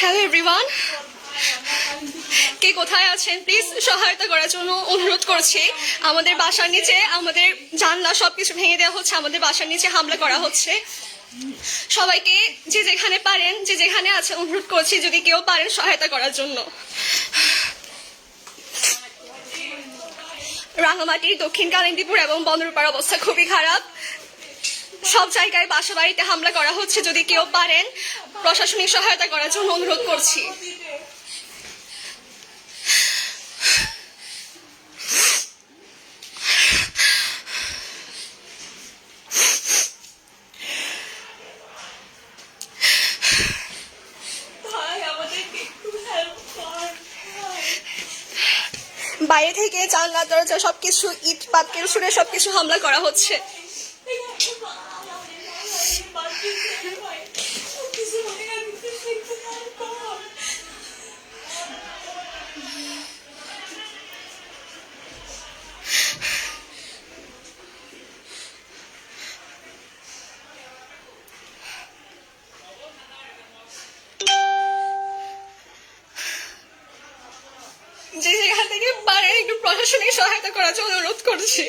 Hello everyone, কে কোথায় আছেন please সহায়তা করার জন্য অনুরোধ করছি। আমাদের বাসার নিচে আমাদের জানলা সবকিছু ভেঙে দেওয়া হচ্ছে, আমাদের বাসার নিচে হামলা করা হচ্ছে। সবাইকে যে যেখানে পারেন, যে যেখানে আছে, অনুরোধ করছি যদি কেউ পারেন সহায়তা করার জন্য। রাঙামাটি, দক্ষিণ কালিন্দীপুর এবং বন্দরপাড়ার অবস্থা খুবই খারাপ। সব জায়গায় বাসা বাড়িতে হামলা করা হচ্ছে। যদি কেউ পারেন প্রশাসনিক সহায়তা করার জন্য অনুরোধ করছি। বাইরে থেকে জানলা দরজা সবকিছু ইট পাটকেল ছুড়ে সবকিছু হামলা করা হচ্ছে। যে যেখান থেকে পারেন একটু প্রশাসনিক সহায়তা করার জন্য অনুরোধ করছি।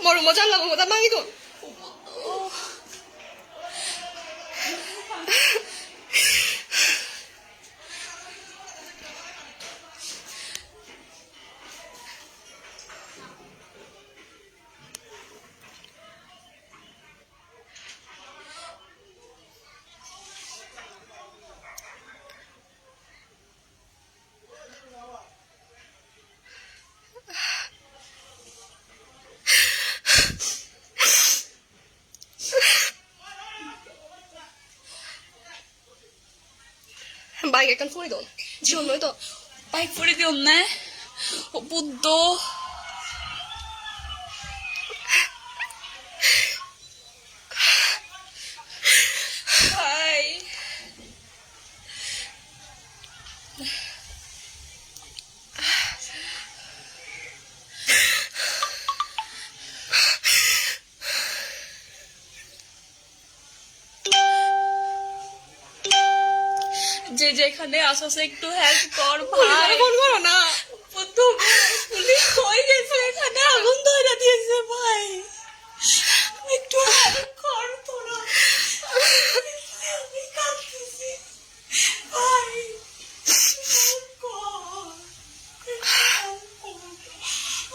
মরমো জানলাম মমতা মাঙ্গি তো বাইক এখন ফুড়ি দোন জীবন নয় তো বাইক পরে দিও না ও বুদ্ধ ভাই যে যেখানে আসস একটু হেল্প কর ভাই। ফোন করো না। পুলিশ হয়ে গেছে, এখানে আগুন ধরে দিয়েছে ভাই, একটু হেল্প কর তোরা। আমি কাঁদতেছি ভাই, help কর, help কর।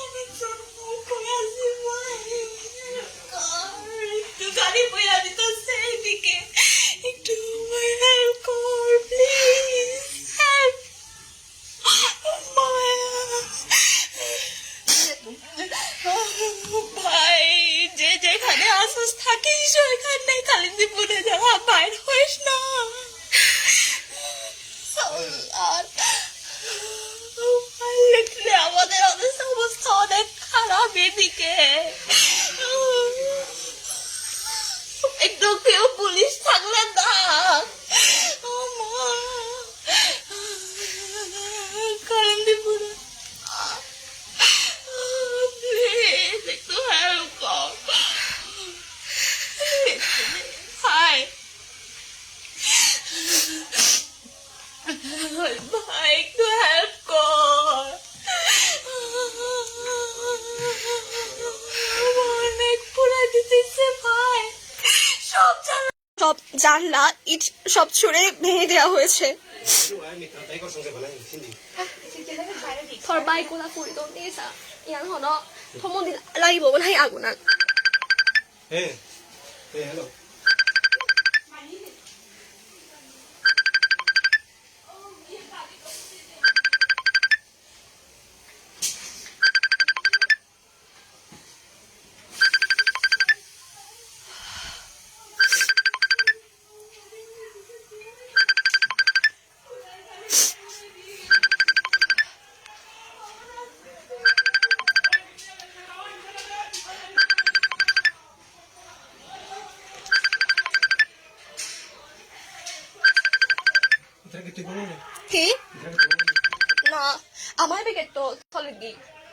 আমি জন্ম করে আছি ভাই, একটু গাড়ি বইয়া দিতেছে এইদিকে, একটু হেল্প কর প্লিজ, হেল্প ভাই। যে যেখানে আসস থাকিস ওইখানে কালিন্দীপুরে যাওয়া বাইর হইস না। আর আমাদের অবস্থা অনেক খারাপ এদিকে, একটু কেউ পুলিশ থাকলে না কালিন্দীপুরে প্লিজ একটু হেল্প কর ভাই, ভাই একটু হেল্প কর, অনেক পুরা দিতেছে ভাই, সব সব জানলা ইট সব ছুড়ে ভেঙে দেওয়া হয়েছে। থর বাইক ওলা ফুড়ি দোন দিয়েছা ইয়ান হন থমন্দি লাগিব বন high আগুনান। Hey, hey, hello. Tara kita bangun deh. কি Tara kita bangun deh. না আমার বিকেট তো থলের দি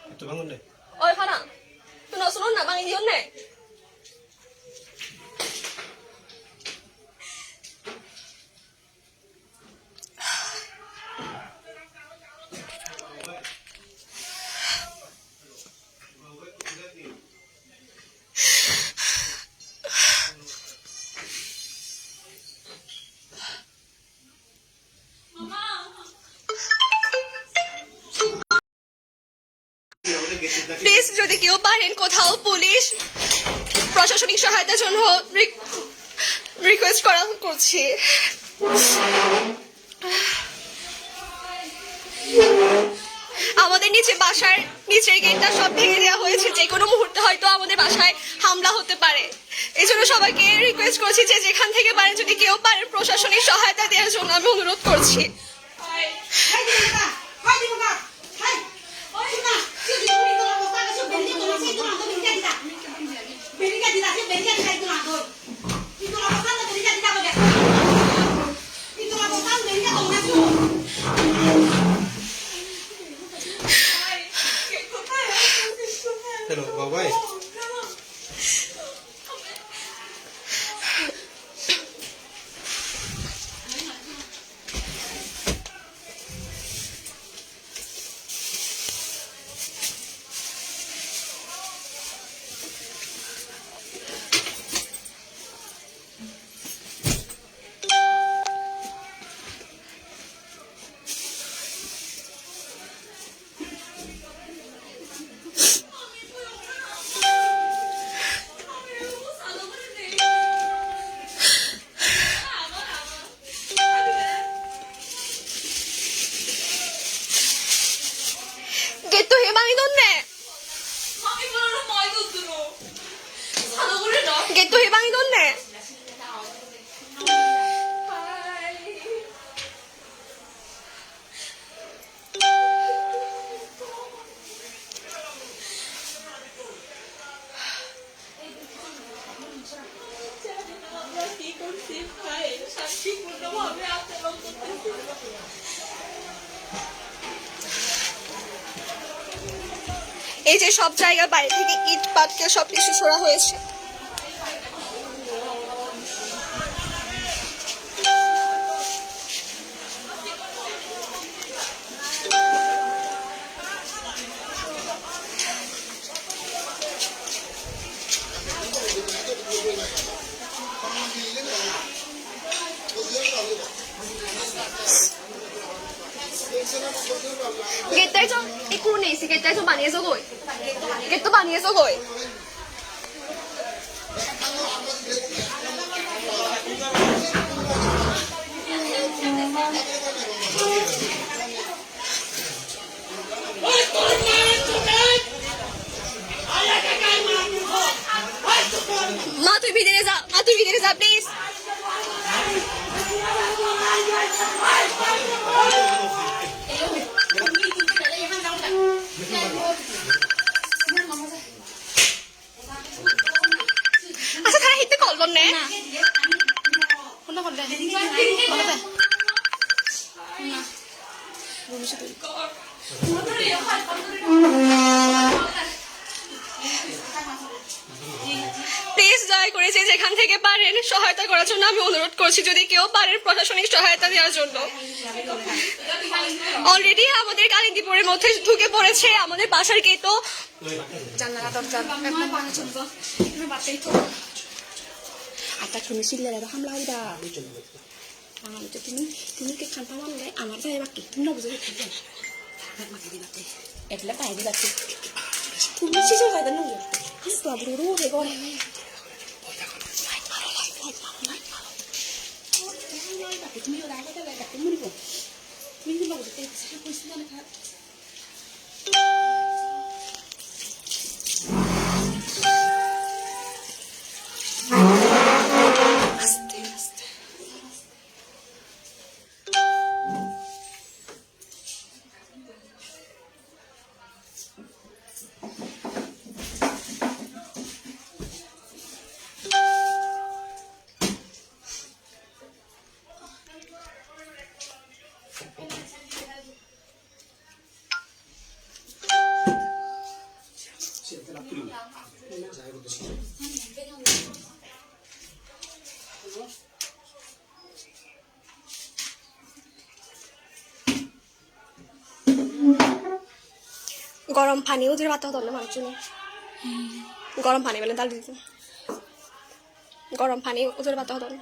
Kita bangun deh. ওই ফানা তুই শুনুন না বাঙি দিও নে প্লিজ যদি কেউ পারেন কোথাও পুলিশ প্রশাসনিক সহায়তার জন্য রিকোয়েস্ট করছি আমাদের নিচে বাসার নিচের গেটটা সব ভেঙে দেওয়া হয়েছে যে কোনো মুহূর্তে হয়তো আমাদের বাসায় হামলা হতে পারে এই জন্য সবাইকে রিকোয়েস্ট করছি যে যেখান থেকে পারেন যদি কেউ পারেন প্রশাসনিক সহায়তা দেওয়ার জন্য আমি অনুরোধ করছি Hello, bye-bye. গেট তো হেমাই দন্নে গেট তো হেমাই দন্নে শান্তিপূর্ণভাবে আচরণ করতেছি এই যে সব জায়গা বাইরে থেকে ইট পাটকে সবকিছু সরা হয়েছে গেটটাই তো একটু নেই গেটটাই তো বানিয়েছো কই গেট তো বানিয়েছো কই মা তুই ভিতরে যা প্লিজ আচ্ছা তারা হিতে কল করনে প্লিজ দয়া করে যে যেখান থেকে পারেন সহায়তা করার জন্য আমি অনুরোধ করছি যদি কেউ পারেন প্রশাসনিক সহায়তা দেওয়ার জন্য অলরেডি আমাদের কালিন্দীপুরের মধ্যে ঢুকে পড়েছে আমাদের বাসার গেটও জানলা দরজা আটা তুমি সিলের হামলা উদা আমার তো তুমি কে খান পাওয়া নাই আমার যাই বাকি তুমি না বুঝে খাইতে মাকে দিবাতে এটলা পাই দিবাতে তুমি সিসো খাইতে না হাস বাবু রো রে গরে তুমি ওরা আগে তো গাতে মরিব তুমি না বুঝে খাইতে সেটা কইছ না খা করতেছি গরম পানি ওদের বাতা হতো না মানুষজন গরম পানি বলে ডাল দিত গরম পানি ওদের বাতা হতো না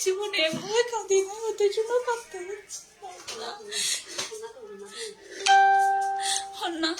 জীবনে এভাবে কাঁদি না ওদের জন্য কাঁদতে হচ্ছে না